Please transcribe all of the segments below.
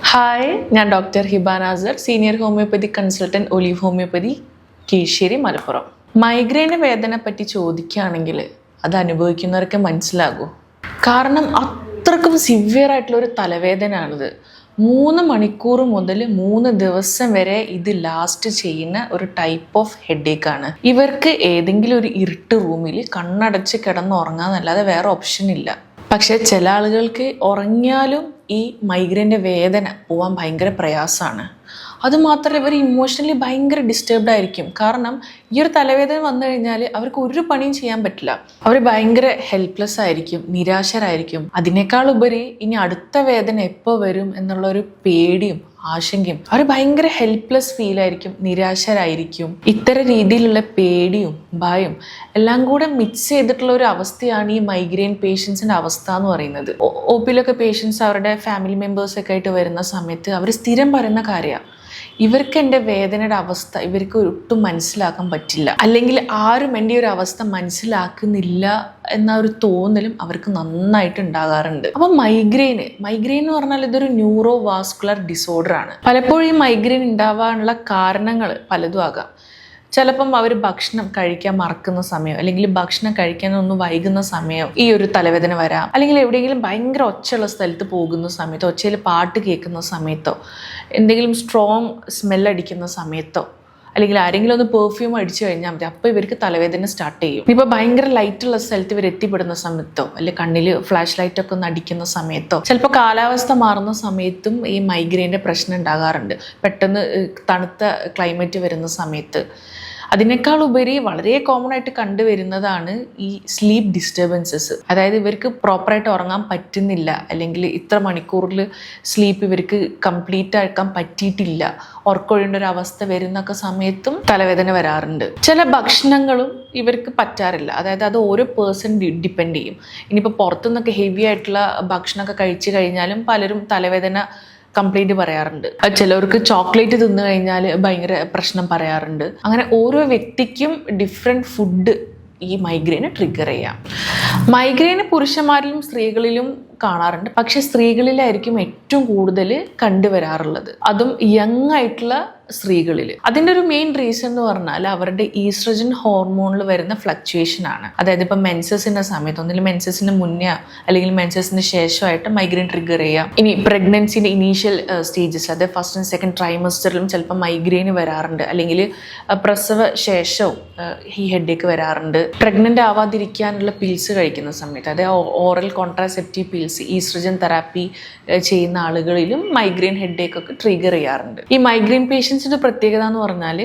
Hi, ഞാൻ doctor Hiba Nasar, senior homoeopathy consultant olive homoeopathy, Keezhissery, Malappuram. മൈഗ്രെയിൻ്റെ വേദന പറ്റി ചോദിക്കുകയാണെങ്കിൽ അത് അനുഭവിക്കുന്നവർക്ക് മനസ്സിലാകൂ. കാരണം അത്രക്കും സിവിയർ ആയിട്ടുള്ളൊരു തലവേദനയാണിത്. 3 മണിക്കൂർ മുതൽ 3 ദിവസം വരെ ഇത് ലാസ്റ്റ് ചെയ്യുന്ന ഒരു ടൈപ്പ് ഓഫ് ഹെഡേക്കാണ്. ഇവർക്ക് ഏതെങ്കിലും ഒരു ഇരുട്ട് റൂമിൽ കണ്ണടച്ച് കിടന്നുറങ്ങാന്നല്ലാതെ വേറെ ഓപ്ഷൻ ഇല്ല. പക്ഷേ ചില ആളുകൾക്ക് ഉറങ്ങിയാലും ഈ മൈഗ്രെയിൻ്റെ വേദന പോകാൻ ഭയങ്കര പ്രയാസമാണ്. അതുമാത്രമല്ല, ഇവർ ഇമോഷണലി ഭയങ്കര ഡിസ്റ്റർബ്ഡ് ആയിരിക്കും. കാരണം ഈ ഒരു തലവേദന വന്നു കഴിഞ്ഞാൽ അവർക്ക് ഒരു പണിയും ചെയ്യാൻ പറ്റില്ല. അവർ ഭയങ്കര ഹെൽപ്ലെസ് ആയിരിക്കും, നിരാശരായിരിക്കും. അതിനേക്കാൾ ഉപരി ഇനി അടുത്ത വേദന എപ്പോൾ വരും എന്നുള്ളൊരു പേടിയും ആശങ്കയും. അവർ ഭയങ്കര ഹെൽപ്ലെസ് ഫീലായിരിക്കും, നിരാശരായിരിക്കും. ഇത്തരം രീതിയിലുള്ള പേടിയും ഭയം എല്ലാം കൂടെ മിക്സ് ചെയ്തിട്ടുള്ള ഒരു അവസ്ഥയാണ് ഈ മൈഗ്രെയിൻ പേഷ്യൻസിൻ്റെ അവസ്ഥ എന്ന് പറയുന്നത്. ഒ പിയിലൊക്കെ പേഷ്യൻസ് അവരുടെ ഫാമിലി മെമ്പേഴ്സൊക്കെ ആയിട്ട് വരുന്ന സമയത്ത് അവർ സ്ഥിരം പറയുന്ന കാര്യമാണ്, ഇവർക്ക് എൻ്റെ വേദനയുടെ അവസ്ഥ ഇവർക്ക് ഒട്ടും മനസ്സിലാക്കാൻ പറ്റില്ല, അല്ലെങ്കിൽ ആരും എൻ്റെ ഒരു അവസ്ഥ മനസ്സിലാക്കുന്നില്ല എന്ന ഒരു തോന്നലും അവർക്ക് നന്നായിട്ട് ഉണ്ടാകാറുണ്ട്. അപ്പം മൈഗ്രെയിൻ എന്ന് പറഞ്ഞാൽ ഇതൊരു ന്യൂറോ വാസ്കുലർ ഡിസോർഡർ ആണ്. പലപ്പോഴും ഈ മൈഗ്രെയിൻ ഉണ്ടാവാനുള്ള കാരണങ്ങൾ പലതും ആകാം. ചിലപ്പം അവർ ഭക്ഷണം കഴിക്കാൻ മറക്കുന്ന സമയം, അല്ലെങ്കിൽ ഭക്ഷണം കഴിക്കാൻ ഒന്ന് വൈകുന്ന സമയം ഈ ഒരു തലവേദന വരാം. അല്ലെങ്കിൽ എവിടെയെങ്കിലും ഭയങ്കര ഒച്ചയുള്ള സ്ഥലത്ത് പോകുന്ന സമയത്തോ, ഒച്ചയിൽ പാട്ട് കേൾക്കുന്ന സമയത്തോ, എന്തെങ്കിലും സ്ട്രോങ് സ്മെല്ലടിക്കുന്ന സമയത്തോ, അല്ലെങ്കിൽ ആരെങ്കിലും ഒന്ന് പെർഫ്യൂം അടിച്ചു കഴിഞ്ഞാൽ മതി, അപ്പോൾ ഇവർക്ക് തലവേദന സ്റ്റാർട്ട് ചെയ്യും. ഇപ്പോൾ ഭയങ്കര ലൈറ്റുള്ള സ്ഥലത്ത് ഇവർ എത്തിപ്പെടുന്ന സമയത്തോ, അല്ലെങ്കിൽ കണ്ണിൽ ഫ്ലാഷ് ലൈറ്റൊക്കെ ഒന്ന് അടിക്കുന്ന സമയത്തോ, ചിലപ്പോൾ കാലാവസ്ഥ മാറുന്ന സമയത്തും ഈ മൈഗ്രെയിൻ്റെ പ്രശ്നം ഉണ്ടാകാറുണ്ട്. പെട്ടെന്ന് തണുത്ത ക്ലൈമറ്റ് വരുന്ന സമയത്ത്. അതിനേക്കാൾ ഉപരി വളരെ കോമൺ ആയിട്ട് കണ്ടുവരുന്നതാണ് ഈ സ്ലീപ്പ് ഡിസ്റ്റർബൻസസ്. അതായത് ഇവർക്ക് പ്രോപ്പറായിട്ട് ഉറങ്ങാൻ പറ്റുന്നില്ല, അല്ലെങ്കിൽ ഇത്ര മണിക്കൂറിൽ സ്ലീപ്പ് ഇവർക്ക് കംപ്ലീറ്റ് ആക്കാൻ പറ്റിയിട്ടില്ല, ഉറക്കൊഴിയേണ്ട ഒരു അവസ്ഥ വരുന്നൊക്കെ സമയത്തും തലവേദന വരാറുണ്ട്. ചില ഭക്ഷണങ്ങളും ഇവർക്ക് പറ്റാറില്ല. അതായത് അത് ഓരോ പേഴ്സൺ ഡിപ്പെൻഡ് ചെയ്യും. ഇനിയിപ്പോൾ പുറത്തുനിന്നൊക്കെ ഹെവി ആയിട്ടുള്ള ഭക്ഷണമൊക്കെ കഴിച്ചു കഴിഞ്ഞാലും പലരും തലവേദന കംപ്ലൈൻറ്റ് പറയാറുണ്ട്. ചിലവർക്ക് ചോക്ലേറ്റ് തിന്നു കഴിഞ്ഞാൽ ഭയങ്കര പ്രശ്നം പറയാറുണ്ട്. അങ്ങനെ ഓരോ വ്യക്തിക്കും ഡിഫറെൻറ്റ് ഫുഡ് ഈ മൈഗ്രെയിന് ട്രിഗർ ചെയ്യാം. മൈഗ്രെയിന് പുരുഷന്മാരിലും സ്ത്രീകളിലും കാണാറുണ്ട്. പക്ഷെ സ്ത്രീകളിലായിരിക്കും ഏറ്റവും കൂടുതൽ കണ്ടുവരാറുള്ളത്, അതും യങ് ആയിട്ടുള്ള സ്ത്രീകളിൽ. അതിൻ്റെ ഒരു മെയിൻ റീസൺ എന്ന് പറഞ്ഞാൽ അവരുടെ ഈസ്ട്രജൻ ഹോർമോണിൽ വരുന്ന ഫ്ലക്ച്വേഷൻ ആണ്. അതായത് ഇപ്പം മെൻസസിൻ്റെ സമയത്ത്, ഒന്നിലും മെൻസസിന് മുന്നേ അല്ലെങ്കിൽ മെൻസസിന് ശേഷമായിട്ട് മൈഗ്രെയിൻ ട്രിഗർ ചെയ്യാം. ഇനി പ്രഗ്നൻസിൻ്റെ ഇനീഷ്യൽ സ്റ്റേജസ്, അതായത് ഫസ്റ്റ് ആൻഡ് സെക്കൻഡ് ട്രൈമസ്റ്ററിലും ചിലപ്പോൾ മൈഗ്രെയിൻ വരാറുണ്ട്. അല്ലെങ്കിൽ പ്രസവ ശേഷവും ഈ ഹെഡേക്ക് വരാറുണ്ട്. പ്രഗ്നൻ്റ് ആവാതിരിക്കാനുള്ള പിൽസ് കഴിക്കുന്ന സമയത്ത്, അതായത് oral contraceptive pills, oestrogen therapy ചെയ്യുന്ന ആളുകളിലും മൈഗ്രെയിൻ ഹെഡേക്കൊക്കെ ട്രിഗർ ചെയ്യാറുണ്ട്. ഈ മൈഗ്രെയിൻ പേഷ്യൻസിൻ്റെ പ്രത്യേകത എന്ന് പറഞ്ഞാൽ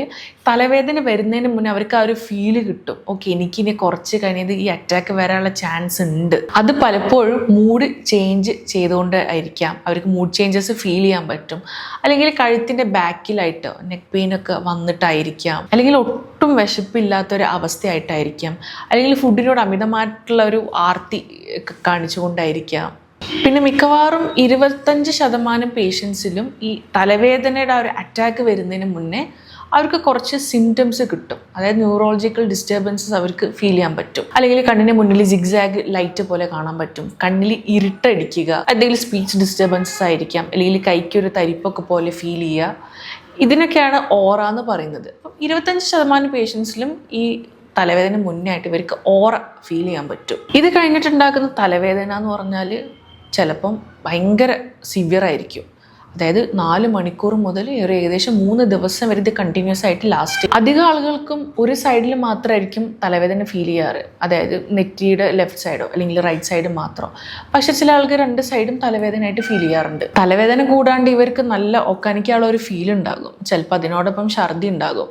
തലവേദന വരുന്നതിന് മുന്നേ അവർക്ക് ആ ഒരു ഫീല് കിട്ടും, ഓക്കെ എനിക്കിനി കുറച്ച് കഴിഞ്ഞത് ഈ അറ്റാക്ക് വരാനുള്ള ചാൻസ് ഉണ്ട്. അത് പലപ്പോഴും മൂഡ് ചേഞ്ച് ചെയ്തുകൊണ്ട് ആയിരിക്കാം. അവർക്ക് മൂഡ് ചേഞ്ചസ് ഫീൽ ചെയ്യാൻ പറ്റും. അല്ലെങ്കിൽ കഴുത്തിൻ്റെ ബാക്കിലായിട്ട് നെക്ക് പെയിനൊക്കെ വന്നിട്ടായിരിക്കാം. അല്ലെങ്കിൽ ഒട്ടും വിശപ്പില്ലാത്തൊരു അവസ്ഥയായിട്ടായിരിക്കാം. അല്ലെങ്കിൽ ഫുഡിനോട് അമിതമായിട്ടുള്ള ഒരു ആർത്തി കാണിച്ചുകൊണ്ടായിരിക്കാം. പിന്നെ മിക്കവാറും 25% പേഷ്യൻസിലും ഈ തലവേദനയുടെ ആ ഒരു അറ്റാക്ക് വരുന്നതിന് മുന്നേ അവർക്ക് കുറച്ച് സിംറ്റംസ് കിട്ടും. അതായത് ന്യൂറോളജിക്കൽ ഡിസ്റ്റർബൻസസ് അവർക്ക് ഫീൽ ചെയ്യാൻ പറ്റും. അല്ലെങ്കിൽ കണ്ണിന് മുന്നിൽ സിഗ്സാഗ് ലൈറ്റ് പോലെ കാണാൻ പറ്റും, കണ്ണിൽ ഇരുട്ടടിക്കുക, അല്ലെങ്കിൽ സ്പീച്ച് ഡിസ്റ്റർബൻസസ് ആയിരിക്കാം, അല്ലെങ്കിൽ കൈക്കൊരു തരിപ്പൊക്കെ പോലെ ഫീൽ ചെയ്യുക. ഇതിനൊക്കെയാണ് ഓറ എന്ന് പറയുന്നത്. അപ്പം 25% പേഷ്യൻസിലും ഈ തലവേദന മുന്നേ ആയിട്ട് ഇവർക്ക് ഓറ ഫീൽ ചെയ്യാൻ പറ്റും. ഇത് കഴിഞ്ഞിട്ടുണ്ടാക്കുന്ന തലവേദന എന്ന് പറഞ്ഞാൽ ചിലപ്പം ഭയങ്കര സിവിയർ ആയിരിക്കും. അതായത് 4 മണിക്കൂർ മുതൽ ഏകദേശം 3 ദിവസം വരെ ഇത് കണ്ടിന്യൂസ് ആയിട്ട് ലാസ്റ്റ്. അധികം ആളുകൾക്കും ഒരു സൈഡിൽ മാത്രമായിരിക്കും തലവേദന ഫീൽ ചെയ്യാറ്, അതായത് നെറ്റിയുടെ ലെഫ്റ്റ് സൈഡോ അല്ലെങ്കിൽ റൈറ്റ് സൈഡ് മാത്രമോ. പക്ഷെ ചില ആൾക്ക് 2 സൈഡും തലവേദനയായിട്ട് ഫീൽ ചെയ്യാറുണ്ട്. തലവേദന കൂടാണ്ട് ഇവർക്ക് നല്ല ഒക്കാനിക്കുള്ള ഒരു ഫീൽ ഉണ്ടാകും. ചിലപ്പോൾ അതിനോടൊപ്പം ഛർദി ഉണ്ടാകും.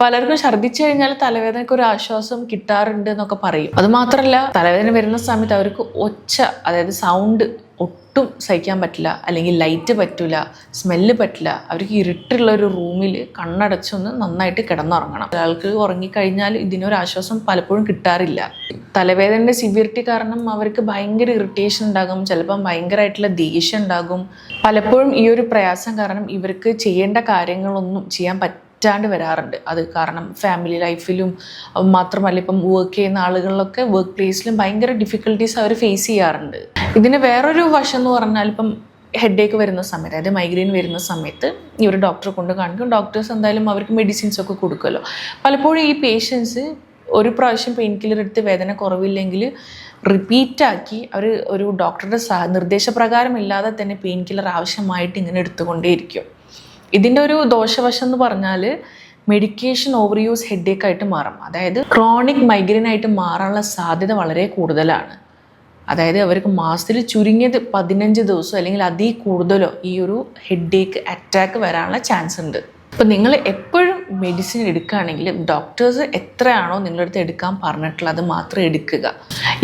പലർക്കും ഛർദ്ദിച്ചു കഴിഞ്ഞാൽ തലവേദനയ്ക്ക് ഒരു ആശ്വാസം കിട്ടാറുണ്ട് എന്നൊക്കെ പറയും. അതുമാത്രമല്ല, തലവേദന വരുന്ന സമയത്ത് അവർക്ക് ഒച്ച, അതായത് സൗണ്ട് ഒട്ടും സഹിക്കാൻ പറ്റില്ല, അല്ലെങ്കിൽ ലൈറ്റ് പറ്റില്ല, സ്മെല്ല് പറ്റില്ല. അവർക്ക് ഇരുട്ടുള്ള ഒരു റൂമിൽ കണ്ണടച്ചൊന്ന് നന്നായിട്ട് കിടന്നുറങ്ങണം. ഒരാൾക്ക് ഉറങ്ങിക്കഴിഞ്ഞാൽ ഇതിനൊരാശ്വാസം പലപ്പോഴും കിട്ടാറില്ല. തലവേദനയുടെ സിവിയറിറ്റി കാരണം അവർക്ക് ഭയങ്കര ഇറിറ്റേഷൻ ഉണ്ടാകും, ചിലപ്പം ഭയങ്കരമായിട്ടുള്ള ദേഷ്യം ഉണ്ടാകും. പലപ്പോഴും ഈ ഒരു പ്രയാസം കാരണം ഇവർക്ക് ചെയ്യേണ്ട കാര്യങ്ങളൊന്നും ചെയ്യാൻ പറ്റാണ്ട് വരാറുണ്ട്. അത് കാരണം ഫാമിലി ലൈഫിലും മാത്രമല്ല, ഇപ്പം വർക്ക് ചെയ്യുന്ന ആളുകളിലൊക്കെ വർക്ക് പ്ലേസിലും ഭയങ്കര ഡിഫിക്കൽട്ടീസ് അവർ ഫേസ് ചെയ്യാറുണ്ട്. ഇതിന് വേറൊരു വശം എന്ന് പറഞ്ഞാൽ, ഇപ്പം ഹെഡേക്ക് വരുന്ന സമയത്ത്, അതായത് മൈഗ്രെയിൻ വരുന്ന സമയത്ത് ഈ ഒരു ഡോക്ടറെ കൊണ്ട് കാണിക്കും. ഡോക്ടേഴ്സ് എന്തായാലും അവർക്ക് മെഡിസിൻസ് ഒക്കെ കൊടുക്കുമല്ലോ. പലപ്പോഴും ഈ പേഷ്യൻസ് ഒരു പ്രാവശ്യം പെയിൻ കില്ലർ എടുത്ത് വേദന കുറവില്ലെങ്കിൽ റിപ്പീറ്റാക്കി അവർ ഒരു ഡോക്ടറുടെ നിർദ്ദേശപ്രകാരം ഇല്ലാതെ തന്നെ പെയിൻ കില്ലർ ആവശ്യമായിട്ട് ഇങ്ങനെ എടുത്തുകൊണ്ടേയിരിക്കും. ഇതിൻ്റെ ഒരു ദോഷവശം എന്ന് പറഞ്ഞാൽ മെഡിക്കേഷൻ ഓവർ യൂസ് ഹെഡേക്കായിട്ട് മാറും. അതായത് ക്രോണിക് മൈഗ്രെയിൻ ആയിട്ട് മാറാനുള്ള സാധ്യത വളരെ കൂടുതലാണ്. അതായത് അവർക്ക് മാസത്തിൽ ചുരുങ്ങിയത് 15 ദിവസം അല്ലെങ്കിൽ അതിൽ കൂടുതലോ ഈ ഒരു ഹെഡേക്ക് അറ്റാക്ക് വരാനുള്ള ചാൻസ് ഉണ്ട്. അപ്പോൾ നിങ്ങൾ എപ്പോഴും മെഡിസിൻ എടുക്കുകയാണെങ്കിൽ ഡോക്ടേഴ്സ് എത്രയാണോ നിങ്ങളുടെ അടുത്ത് എടുക്കാൻ പറഞ്ഞിട്ടുള്ളത് അത് മാത്രം എടുക്കുക.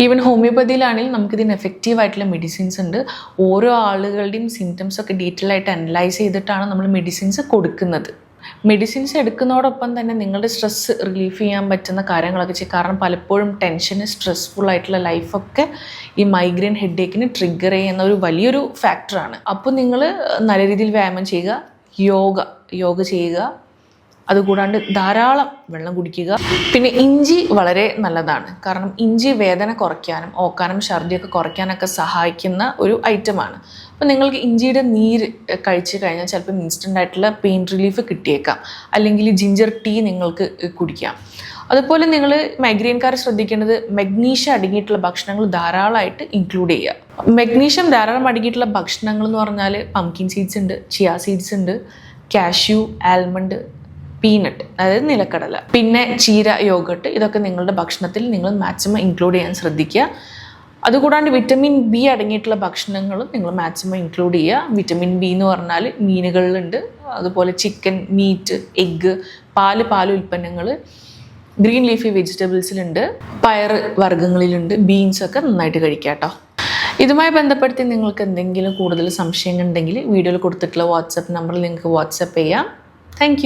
ഈവൻ ഹോമിയോപ്പതിയിലാണെങ്കിൽ നമുക്കിതിന് എഫക്റ്റീവായിട്ടുള്ള മെഡിസിൻസ് ഉണ്ട്. ഓരോ ആളുകളുടെയും സിംറ്റംസ് ഒക്കെ ഡീറ്റെയിൽ ആയിട്ട് അനലൈസ് ചെയ്തിട്ടാണ് നമ്മൾ മെഡിസിൻസ് കൊടുക്കുന്നത്. മെഡിസിൻസ് എടുക്കുന്നതോടൊപ്പം തന്നെ നിങ്ങളുടെ സ്ട്രെസ് റിലീഫ് ചെയ്യാൻ പറ്റുന്ന കാര്യങ്ങളൊക്കെ ചെയ്യും. കാരണം പലപ്പോഴും ടെൻഷന്, സ്ട്രെസ്ഫുൾ ആയിട്ടുള്ള ലൈഫൊക്കെ ഈ മൈഗ്രെയിൻ ഹെഡേക്കിന് ട്രിഗർ ചെയ്യുന്ന ഒരു വലിയൊരു ഫാക്ടറാണ്. അപ്പോൾ നിങ്ങൾ നല്ല രീതിയിൽ വ്യായാമം ചെയ്യുക, യോഗ ചെയ്യുക, അതുകൂടാണ്ട് ധാരാളം വെള്ളം കുടിക്കുക. പിന്നെ ഇഞ്ചി വളരെ നല്ലതാണ്. കാരണം ഇഞ്ചി വേദന കുറയ്ക്കാനും ഓക്കാനും ഛർദിയൊക്കെ കുറയ്ക്കാനൊക്കെ സഹായിക്കുന്ന ഒരു ഐറ്റമാണ്. അപ്പോൾ നിങ്ങൾക്ക് ഇഞ്ചിയുടെ നീര് കഴിച്ച് കഴിഞ്ഞാൽ ചിലപ്പോൾ ഇൻസ്റ്റൻ്റ് ആയിട്ടുള്ള പെയിൻ റിലീഫ് കിട്ടിയേക്കാം. അല്ലെങ്കിൽ ജിഞ്ചർ ടീ നിങ്ങൾക്ക് കുടിക്കാം. അതുപോലെ നിങ്ങൾ മൈഗ്രെയിൻകാർ ശ്രദ്ധിക്കേണ്ടത് മഗ്നീഷ്യം അടങ്ങിയിട്ടുള്ള ഭക്ഷണങ്ങൾ ധാരാളമായിട്ട് ഇൻക്ലൂഡ് ചെയ്യുക. മഗ്നീഷ്യം ധാരാളം അടങ്ങിയിട്ടുള്ള ഭക്ഷണങ്ങൾ എന്ന് പറഞ്ഞാൽ പംകിൻ സീഡ്സ് ഉണ്ട്, ചിയ സീഡ്സ് ഉണ്ട്, കാഷ്യൂ, ആൽമണ്ട്, പീനട്ട് അതായത് നിലക്കടല, പിന്നെ ചീര, യോഗട്ട്, ഇതൊക്കെ നിങ്ങളുടെ ഭക്ഷണത്തിൽ നിങ്ങൾ മാക്സിമം ഇൻക്ലൂഡ് ചെയ്യാൻ ശ്രദ്ധിക്കുക. അതുകൂടാണ്ട് വിറ്റമിൻ ബി അടങ്ങിയിട്ടുള്ള ഭക്ഷണങ്ങളും നിങ്ങൾ മാക്സിമം ഇൻക്ലൂഡ് ചെയ്യുക. വിറ്റമിൻ ബി എന്ന് പറഞ്ഞാൽ മീനുകളിലുണ്ട്, അതുപോലെ ചിക്കൻ, മീറ്റ്, എഗ്ഗ്, പാല് ഉൽപ്പന്നങ്ങൾ, ഗ്രീൻ ലീഫി വെജിറ്റബിൾസിലുണ്ട്, പയർ വർഗ്ഗങ്ങളിലുണ്ട്, ബീൻസൊക്കെ നന്നായിട്ട് കഴിക്കുക കേട്ടോ. ഇതുമായി ബന്ധപ്പെടുത്തി നിങ്ങൾക്ക് എന്തെങ്കിലും കൂടുതൽ സംശയങ്ങൾ ഉണ്ടെങ്കിൽ വീഡിയോയിൽ കൊടുത്തിട്ടുള്ള വാട്സപ്പ് നമ്പറിൽ നിങ്ങൾക്ക് വാട്സപ്പ് ചെയ്യാം. താങ്ക്